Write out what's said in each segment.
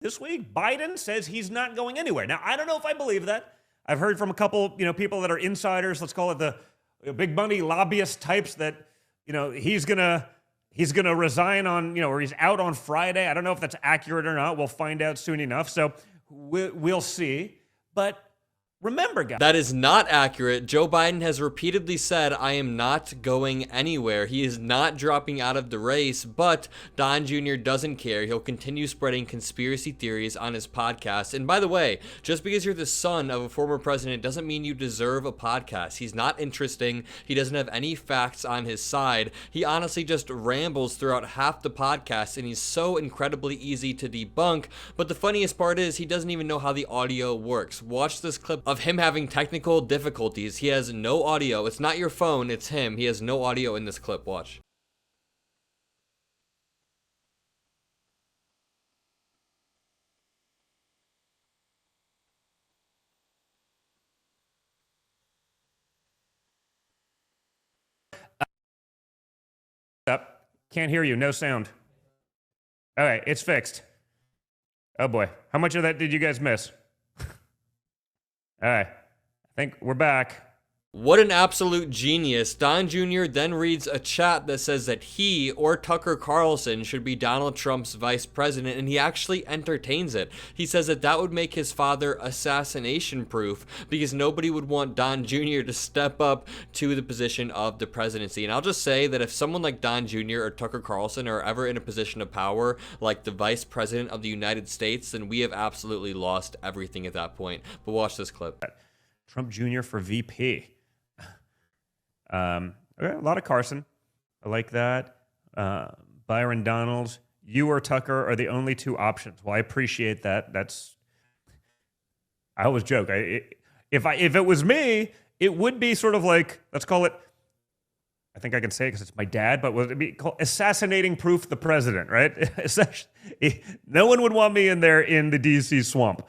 this week, Biden says he's not going anywhere. Now, I don't know if I believe that. I've heard from a couple, people that are insiders, let's call it the big money lobbyist types, that, he's gonna resign on, or he's out on Friday. I don't know if that's accurate or not. We'll find out soon enough. So we'll see. But remember, guys, that is not accurate. Joe Biden has repeatedly said, I am not going anywhere. He is not dropping out of the race, but Don Jr. doesn't care. He'll continue spreading conspiracy theories on his podcast. And by the way, just because you're the son of a former president doesn't mean you deserve a podcast. He's not interesting. He doesn't have any facts on his side. He honestly just rambles throughout half the podcast, and he's so incredibly easy to debunk. But the funniest part is he doesn't even know how the audio works. Watch this clip of him having technical difficulties. He has no audio. It's not your phone, it's him. He has no audio in this clip. Watch. Up. Can't hear you. No sound. All right, it's fixed. Oh boy. How much of that did you guys miss? All right, I think we're back. What an absolute genius. Don Jr. then reads a chat that says that he or Tucker Carlson should be Donald Trump's vice president, and he actually entertains it. He says that that would make his father assassination proof because nobody would want Don Jr. to step up to the position of the presidency. And I'll just say that if someone like Don Jr. or Tucker Carlson are ever in a position of power, like the vice president of the United States, then we have absolutely lost everything at that point. But watch this clip. Trump Jr. for VP. Okay, a lot of Carson. I like that. Byron Donalds, you or Tucker are the only two options. Well, I appreciate that. I always joke. If it was me, it would be sort of like, let's call it, I think I can say it because it's my dad, but would it be called assassinating proof the president, right? No one would want me in there in the DC swamp.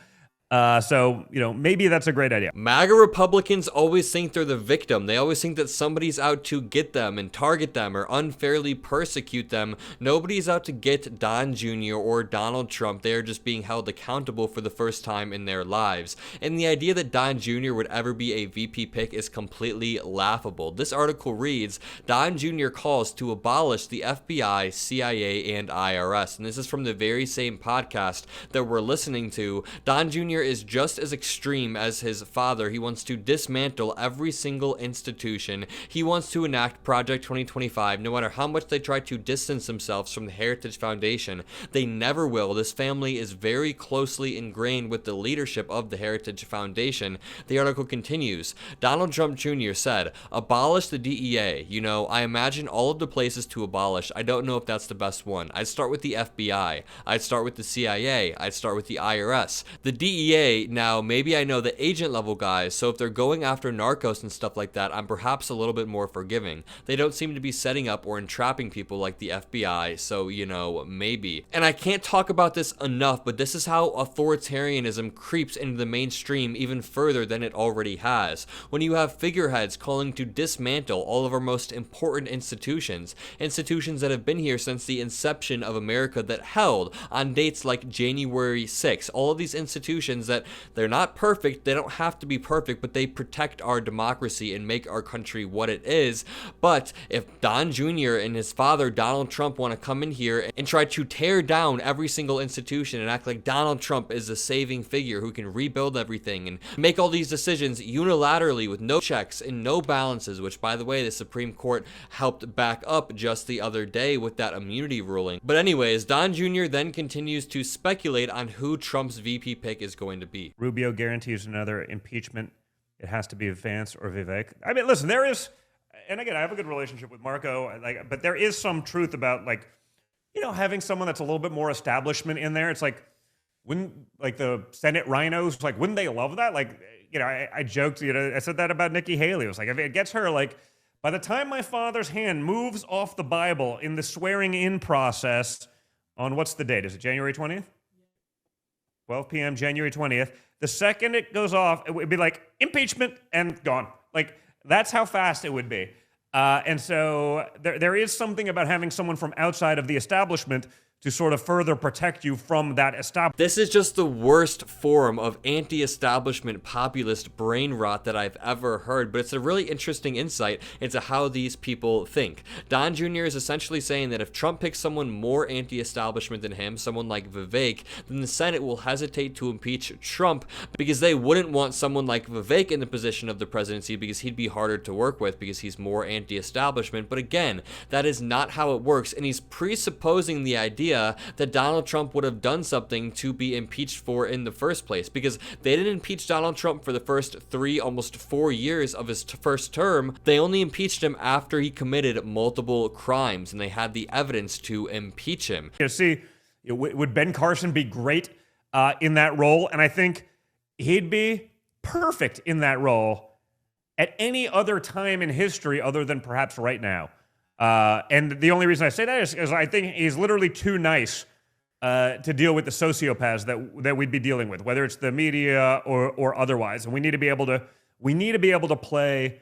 So, maybe that's a great idea. MAGA Republicans always think they're the victim. They always think that somebody's out to get them and target them or unfairly persecute them. Nobody's out to get Don Jr. or Donald Trump. They're just being held accountable for the first time in their lives. And the idea that Don Jr. would ever be a VP pick is completely laughable. This article reads, Don Jr. calls to abolish the FBI, CIA, and IRS. And this is from the very same podcast that we're listening to. Don Jr. is just as extreme as his father. He wants to dismantle every single institution. He wants to enact Project 2025. No matter how much they try to distance themselves from the Heritage Foundation, they never will. This family is very closely ingrained with the leadership of the Heritage Foundation. The article continues. Donald Trump Jr. said, abolish the DEA. I imagine all of the places to abolish. I don't know if that's the best one. I'd start with the FBI. I'd start with the CIA. I'd start with the IRS. The DEA, now maybe I know the agent level guys, so if they're going after narcos and stuff like that, I'm perhaps a little bit more forgiving. They don't seem to be setting up or entrapping people like the FBI, so maybe. And I can't talk about this enough, but this is how authoritarianism creeps into the mainstream even further than it already has. When you have figureheads calling to dismantle all of our most important institutions that have been here since the inception of America, that held on dates like January 6th, all of these institutions that they're not perfect, they don't have to be perfect, but they protect our democracy and make our country what it is. But if Don Jr. and his father Donald Trump want to come in here and try to tear down every single institution and act like Donald Trump is a saving figure who can rebuild everything and make all these decisions unilaterally with no checks and no balances, which by the way the Supreme Court helped back up just the other day with that immunity ruling. But anyways, Don Jr. then continues to speculate on who Trump's VP pick is going to be. Rubio guarantees another impeachment. It has to be Vance or Vivek. I mean, listen, there is, and again, I have a good relationship with Marco, but there is some truth about having someone that's a little bit more establishment in there. It's like when the Senate rhinos, wouldn't they love that? I joked, I said that about Nikki Haley. It was if it gets her, by the time my father's hand moves off the Bible in the swearing in process on what's the date? Is it January 20th? 12 p.m., January 20th. The second it goes off, it would be impeachment and gone. That's how fast it would be. And so there is something about having someone from outside of the establishment to sort of further protect you from that establishment. This is just the worst form of anti-establishment populist brain rot that I've ever heard, but it's a really interesting insight into how these people think. Don Jr. is essentially saying that if Trump picks someone more anti-establishment than him, someone like Vivek, then the Senate will hesitate to impeach Trump because they wouldn't want someone like Vivek in the position of the presidency because he'd be harder to work with because he's more anti-establishment. But again, that is not how it works, and he's presupposing the idea that Donald Trump would have done something to be impeached for in the first place, because they didn't impeach Donald Trump for the first 3, almost 4 years of his first term. They only impeached him after he committed multiple crimes, and they had the evidence to impeach him. You see, would Ben Carson be great in that role? And I think he'd be perfect in that role at any other time in history other than perhaps right now. And the only reason I say that is because I think he's literally too nice to deal with the sociopaths that we'd be dealing with, whether it's the media or otherwise. And we need to be able to play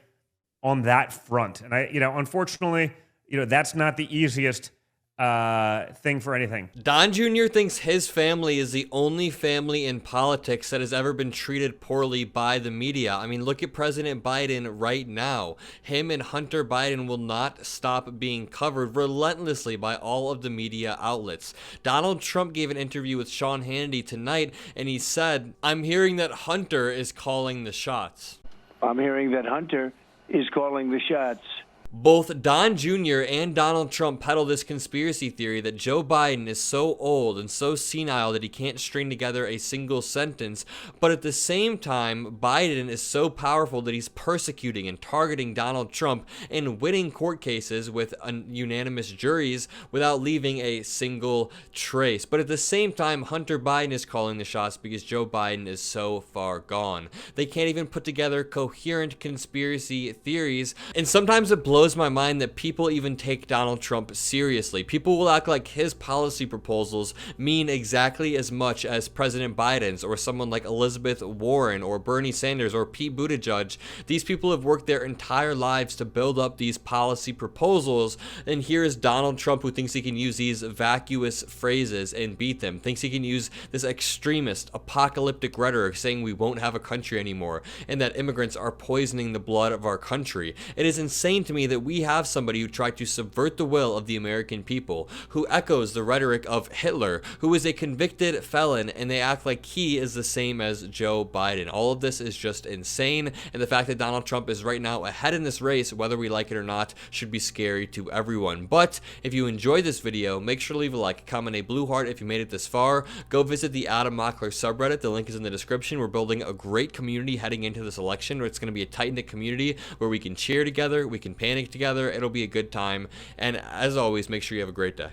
on that front. And unfortunately, that's not the easiest thing for anything. Don Jr. thinks his family is the only family in politics that has ever been treated poorly by the media. I mean, look at President Biden right now. Him and Hunter Biden will not stop being covered relentlessly by all of the media outlets. Donald Trump gave an interview with Sean Hannity tonight, and he said, "I'm hearing that Hunter is calling the shots." I'm hearing that Hunter is calling the shots. Both Don Jr. and Donald Trump peddle this conspiracy theory that Joe Biden is so old and so senile that he can't string together a single sentence, but at the same time, Biden is so powerful that he's persecuting and targeting Donald Trump and winning court cases with unanimous juries without leaving a single trace. But at the same time, Hunter Biden is calling the shots because Joe Biden is so far gone. They can't even put together coherent conspiracy theories, and sometimes it blows my mind that people even take Donald Trump seriously. People will act like his policy proposals mean exactly as much as President Biden's or someone like Elizabeth Warren or Bernie Sanders or Pete Buttigieg. These people have worked their entire lives to build up these policy proposals, and here is Donald Trump who thinks he can use these vacuous phrases and beat them, thinks he can use this extremist, apocalyptic rhetoric saying we won't have a country anymore and that immigrants are poisoning the blood of our country. It is insane to me that we have somebody who tried to subvert the will of the American people, who echoes the rhetoric of Hitler, who is a convicted felon, and they act like he is the same as Joe Biden. All of this is just insane, and the fact that Donald Trump is right now ahead in this race, whether we like it or not, should be scary to everyone. But if you enjoyed this video, make sure to leave a like, comment a blue heart if you made it this far. Go visit the Mockler subreddit. The link is in the description. We're building a great community heading into this election. It's going to be a tight-knit community where we can cheer together, we can panic together. It'll be a good time. And as always, make sure you have a great day.